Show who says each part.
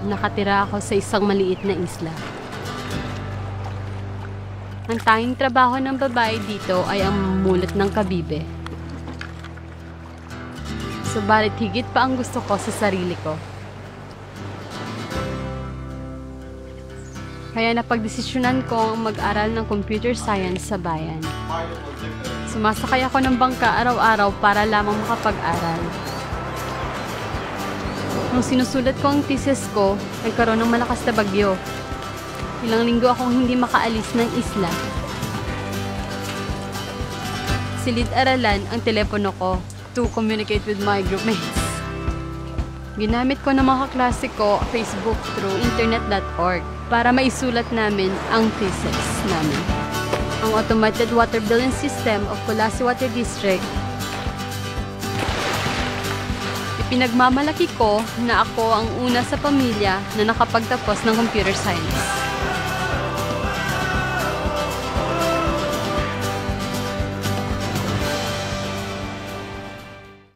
Speaker 1: nakatira ako sa isang maliit na isla. Ang tanging trabaho ng babae dito ay ang mulot ng kabibe. Subalit higit pa ang gusto ko sa sarili ko. Kaya napagdesisyonan ko ang mag-aral ng computer science sa bayan. Sumasakay ako ng bangka araw-araw para lamang makapag-aral. Nung sinusulat ko ang thesis ko, nagkaroon ng malakas na bagyo. Ilang linggo akong hindi makaalis ng isla. Silid-aralan ang telepono ko to communicate with my groupmates. Ginamit ko ng mga kaklase ko Facebook through internet.org para maisulat namin ang thesis namin. Ang automated water billing system of Colasi Water District. Ipinagmamalaki ko na ako ang una sa pamilya na nakapagtapos ng computer science.